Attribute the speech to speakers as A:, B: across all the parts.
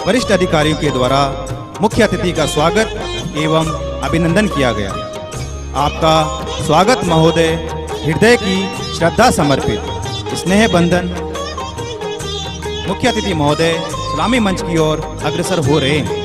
A: वरिष्ठ अधिकारियों के द्वारा मुख्य अतिथि का स्वागत एवं अभिनंदन किया गया। आपका स्वागत महोदय हृदय की श्रद्धा समर्पित। स्नेह बंधन। मुख्य अतिथि महोदय सलामी मंच की ओर अग्रसर हो रहे हैं।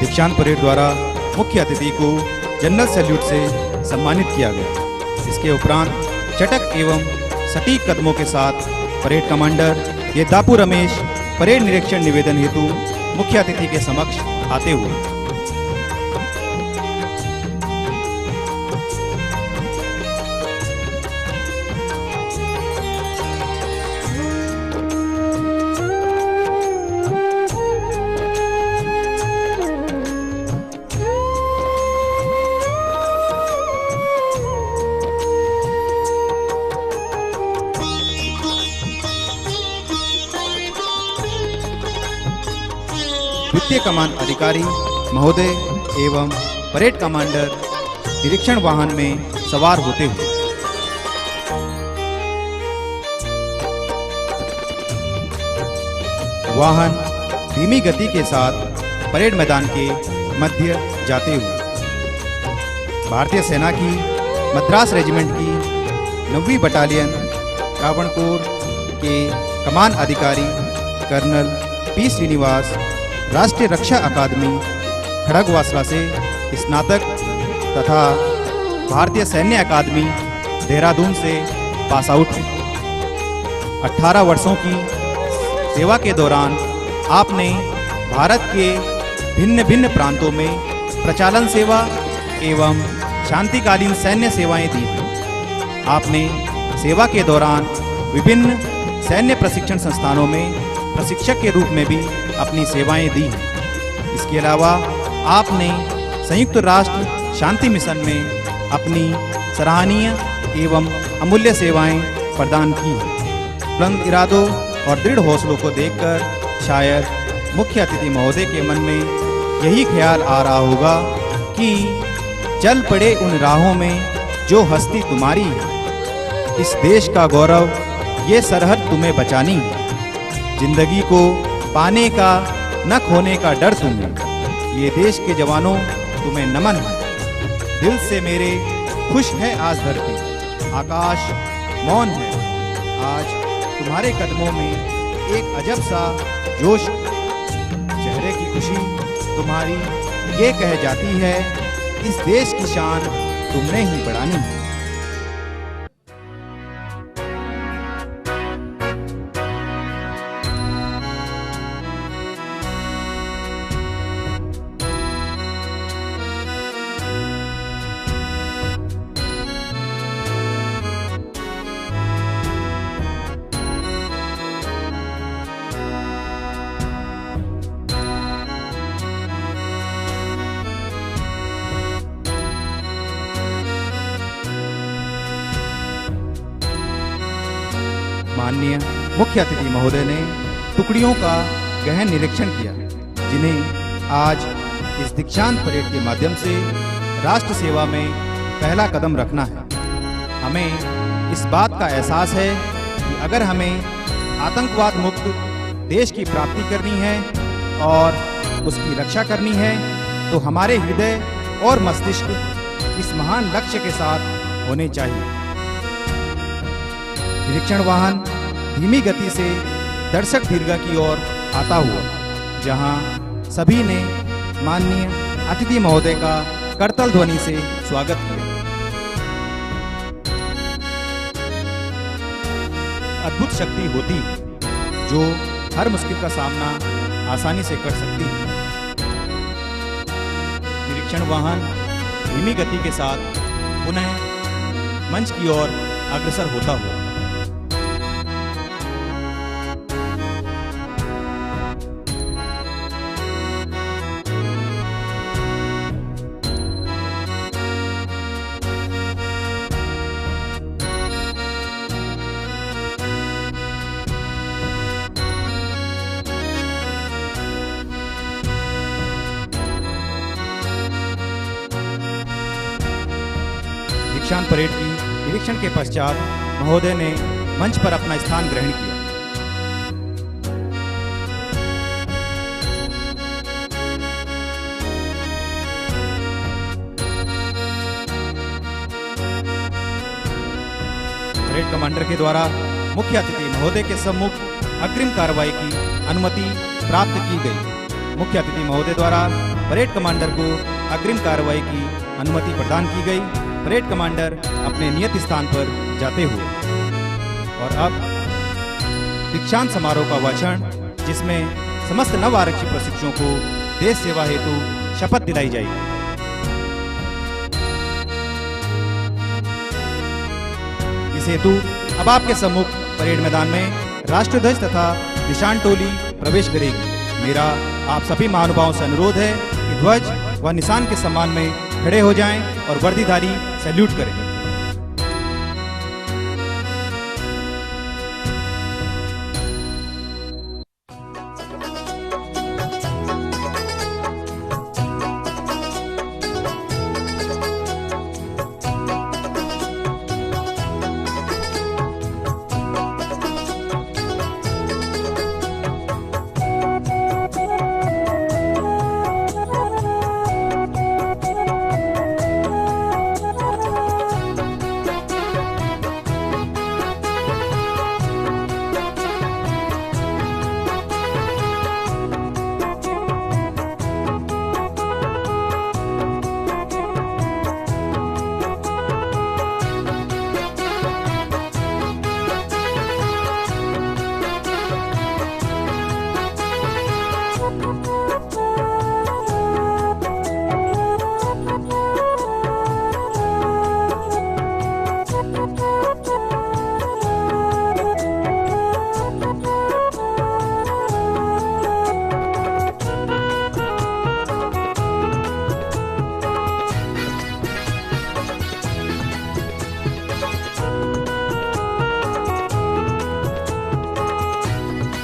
A: दीक्षांत परेड द्वारा मुख्य अतिथि को जनरल सैल्यूट से सम्मानित किया गया। इसके उपरांत चटक एवं सटीक कदमों के साथ परेड कमांडर येदापु रमेश परेड निरीक्षण निवेदन हेतु मुख्य अतिथि के समक्ष आते हुए द्वितीय कमान अधिकारी महोदय एवं परेड कमांडर निरीक्षण वाहन में सवार होते हुए वाहन धीमी गति के साथ परेड मैदान के मध्य जाते हुए भारतीय सेना की मद्रास रेजिमेंट की 9वीं बटालियन रावणकोर के कमान अधिकारी कर्नल पी श्रीनिवास राष्ट्रीय रक्षा अकादमी खड़गवासला से स्नातक तथा भारतीय सैन्य अकादमी देहरादून से पास आउट हैं। 18 वर्षों की सेवा के दौरान आपने भारत के भिन्न भिन्न प्रांतों में प्रचालन सेवा एवं शांतिकालीन सैन्य सेवाएं दी हैं। आपने सेवा के दौरान विभिन्न सैन्य प्रशिक्षण संस्थानों में प्रशिक्षक के रूप में भी अपनी सेवाएं दी हैं। इसके अलावा आपने संयुक्त राष्ट्र शांति मिशन में अपनी सराहनीय एवं अमूल्य सेवाएं प्रदान की हैं। बुलंद इरादों और दृढ़ हौसलों को देखकर शायद मुख्य अतिथि महोदय के मन में यही ख्याल आ रहा होगा कि चल पड़े उन राहों में जो हस्ती तुम्हारी है। इस देश का गौरव ये सरहद तुम्हें बचानी है। जिंदगी को पाने का न खोने का डर तुम्हें। ये देश के जवानों तुम्हें नमन है। दिल से मेरे खुश है आज धरती, आकाश मौन है। आज तुम्हारे कदमों में एक अजब सा जोश, चेहरे की खुशी तुम्हारी ये कह जाती है इस देश की शान तुमने ही बढ़ानी है। माननीय मुख्य अतिथि महोदय ने टुकड़ियों का गहन निरीक्षण किया, जिन्हें आज इस दीक्षांत परेड के माध्यम से राष्ट्र सेवा में पहला कदम रखना है। हमें इस बात का एहसास है कि अगर हमें आतंकवाद मुक्त देश की प्राप्ति करनी है और उसकी रक्षा करनी है तो हमारे हृदय और मस्तिष्क इस महान लक्ष्य के साथ होने चाहिए। निरीक्षण वाहन धीमी गति से दर्शक दीर्घा की ओर आता हुआ, जहां सभी ने माननीय अतिथि महोदय का करतल ध्वनि से स्वागत किया। अद्भुत शक्ति होती जो हर मुश्किल का सामना आसानी से कर सकती है। निरीक्षण वाहन धीमी गति के साथ पुनः मंच की ओर अग्रसर होता हुआ। दीक्षांत परेड की निरीक्षण के पश्चात महोदय ने मंच पर अपना स्थान ग्रहण किया। परेड कमांडर के द्वारा मुख्य अतिथि महोदय के सम्मुख अग्रिम कार्रवाई की अनुमति प्राप्त की गई। मुख्य अतिथि महोदय द्वारा परेड कमांडर को अग्रिम कार्रवाई की अनुमति प्रदान की गई। परेड कमांडर अपने नियत स्थान पर जाते हुए। और अब दीक्षांत समारोह का वाचन, जिसमें समस्त नव आरक्षी प्रशिक्षुओं को देश सेवा हेतु शपथ दिलाई जाएगी। इस हेतु अब आपके सम्मुख परेड मैदान में राष्ट्रध्वज तथा निशान टोली प्रवेश करेगी। मेरा आप सभी महानुभावों से अनुरोध है कि ध्वज व निशान के सम्मान में खड़े हो जाएं और वर्दीधारी सैल्यूट करें।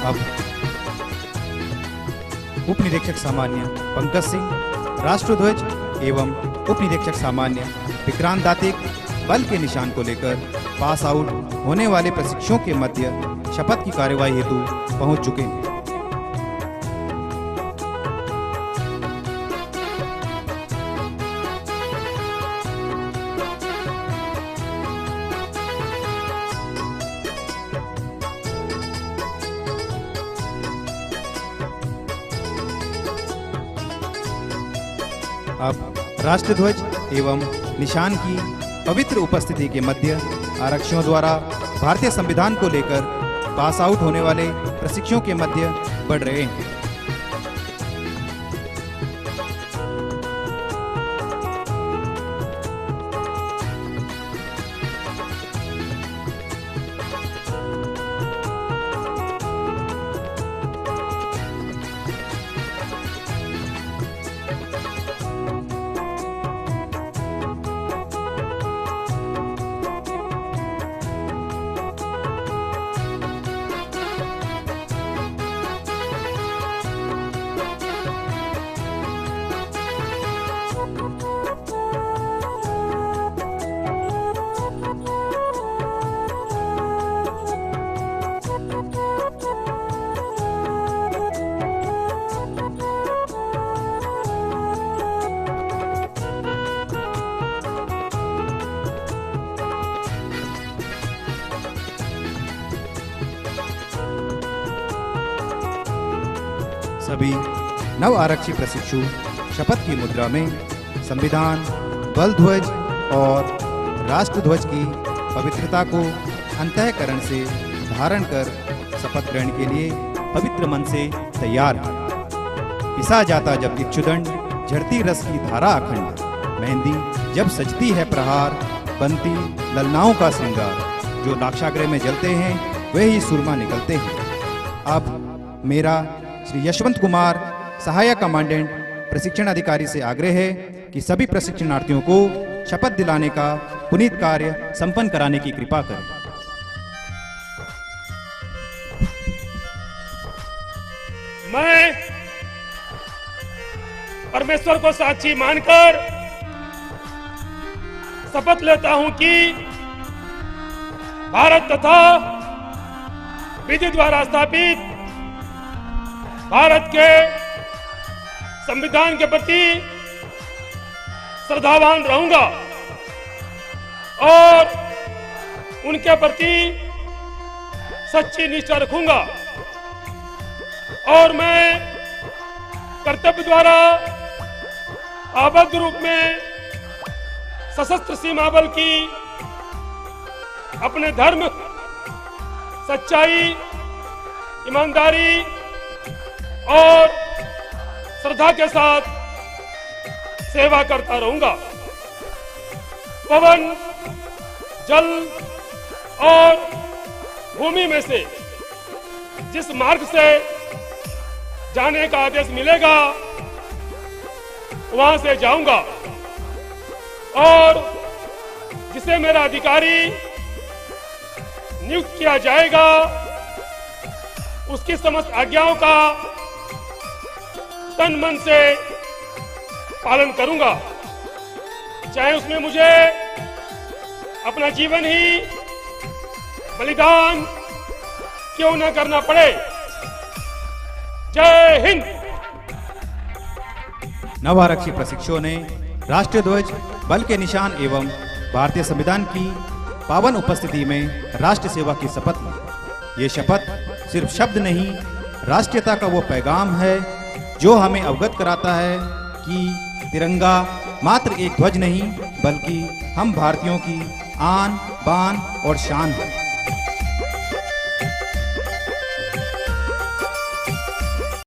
A: अब उप निरीक्षक सामान्य पंकज सिंह राष्ट्रध्वज एवं उप निरीक्षक सामान्य विक्रांत दातिक बल के निशान को लेकर पास आउट होने वाले प्रशिक्षुओं के मध्य शपथ की कार्यवाही हेतु पहुंच चुके हैं। अब राष्ट्रध्वज एवं निशान की पवित्र उपस्थिति के मध्य आरक्षियों द्वारा भारतीय संविधान को लेकर पास आउट होने वाले प्रशिक्षुओं के मध्य बढ़ रहे हैं। सभी नव आरक्षी प्रशिक्षु शपथ की मुद्रा में संविधान, बल ध्वज और राष्ट्र ध्वज की पवित्रता को अंतःकरण से धारण कर शपथ ग्रहण के लिए पवित्र मन से तैयार है। पिसा जाता जब इक्षुदंड, झरती रस की धारा अखंड, मेहंदी जब सजती है प्रहार, बनती ललनाओं का श्रृंगार, जो लाक्षागृह में जलते हैं वे ही सुरमा निकलते हैं। अब मेरा श्री यशवंत कुमार सहायक कमांडेंट प्रशिक्षण अधिकारी से आग्रह है कि सभी प्रशिक्षणार्थियों को शपथ दिलाने का पुनीत कार्य संपन्न कराने की कृपा करें।
B: मैं परमेश्वर को साक्षी मानकर शपथ लेता हूं कि भारत तथा विधि द्वारा स्थापित भारत के संविधान के प्रति श्रद्धावान रहूंगा और उनके प्रति सच्ची निष्ठा रखूंगा और मैं कर्तव्य द्वारा आबद्ध रूप में सशस्त्र सीमा बल की अपने धर्म, सच्चाई, ईमानदारी और श्रद्धा के साथ सेवा करता रहूंगा। पवन, जल और भूमि में से जिस मार्ग से जाने का आदेश मिलेगा वहां से जाऊंगा और जिसे मेरा अधिकारी नियुक्त किया जाएगा उसकी समस्त आज्ञाओं का तन मन से पालन करूंगा, चाहे उसमें मुझे अपना जीवन ही बलिदान क्यों न करना पड़े। जय हिंद।
A: नवआरक्षी प्रशिक्षुओं ने राष्ट्रीय ध्वज, बल के निशान एवं भारतीय संविधान की पावन उपस्थिति में राष्ट्र सेवा की शपथ ली। ये शपथ सिर्फ शब्द नहीं, राष्ट्रीयता का वो पैगाम है जो हमें अवगत कराता है कि तिरंगा मात्र एक ध्वज नहीं बल्कि हम भारतीयों की आन, बान और शान है।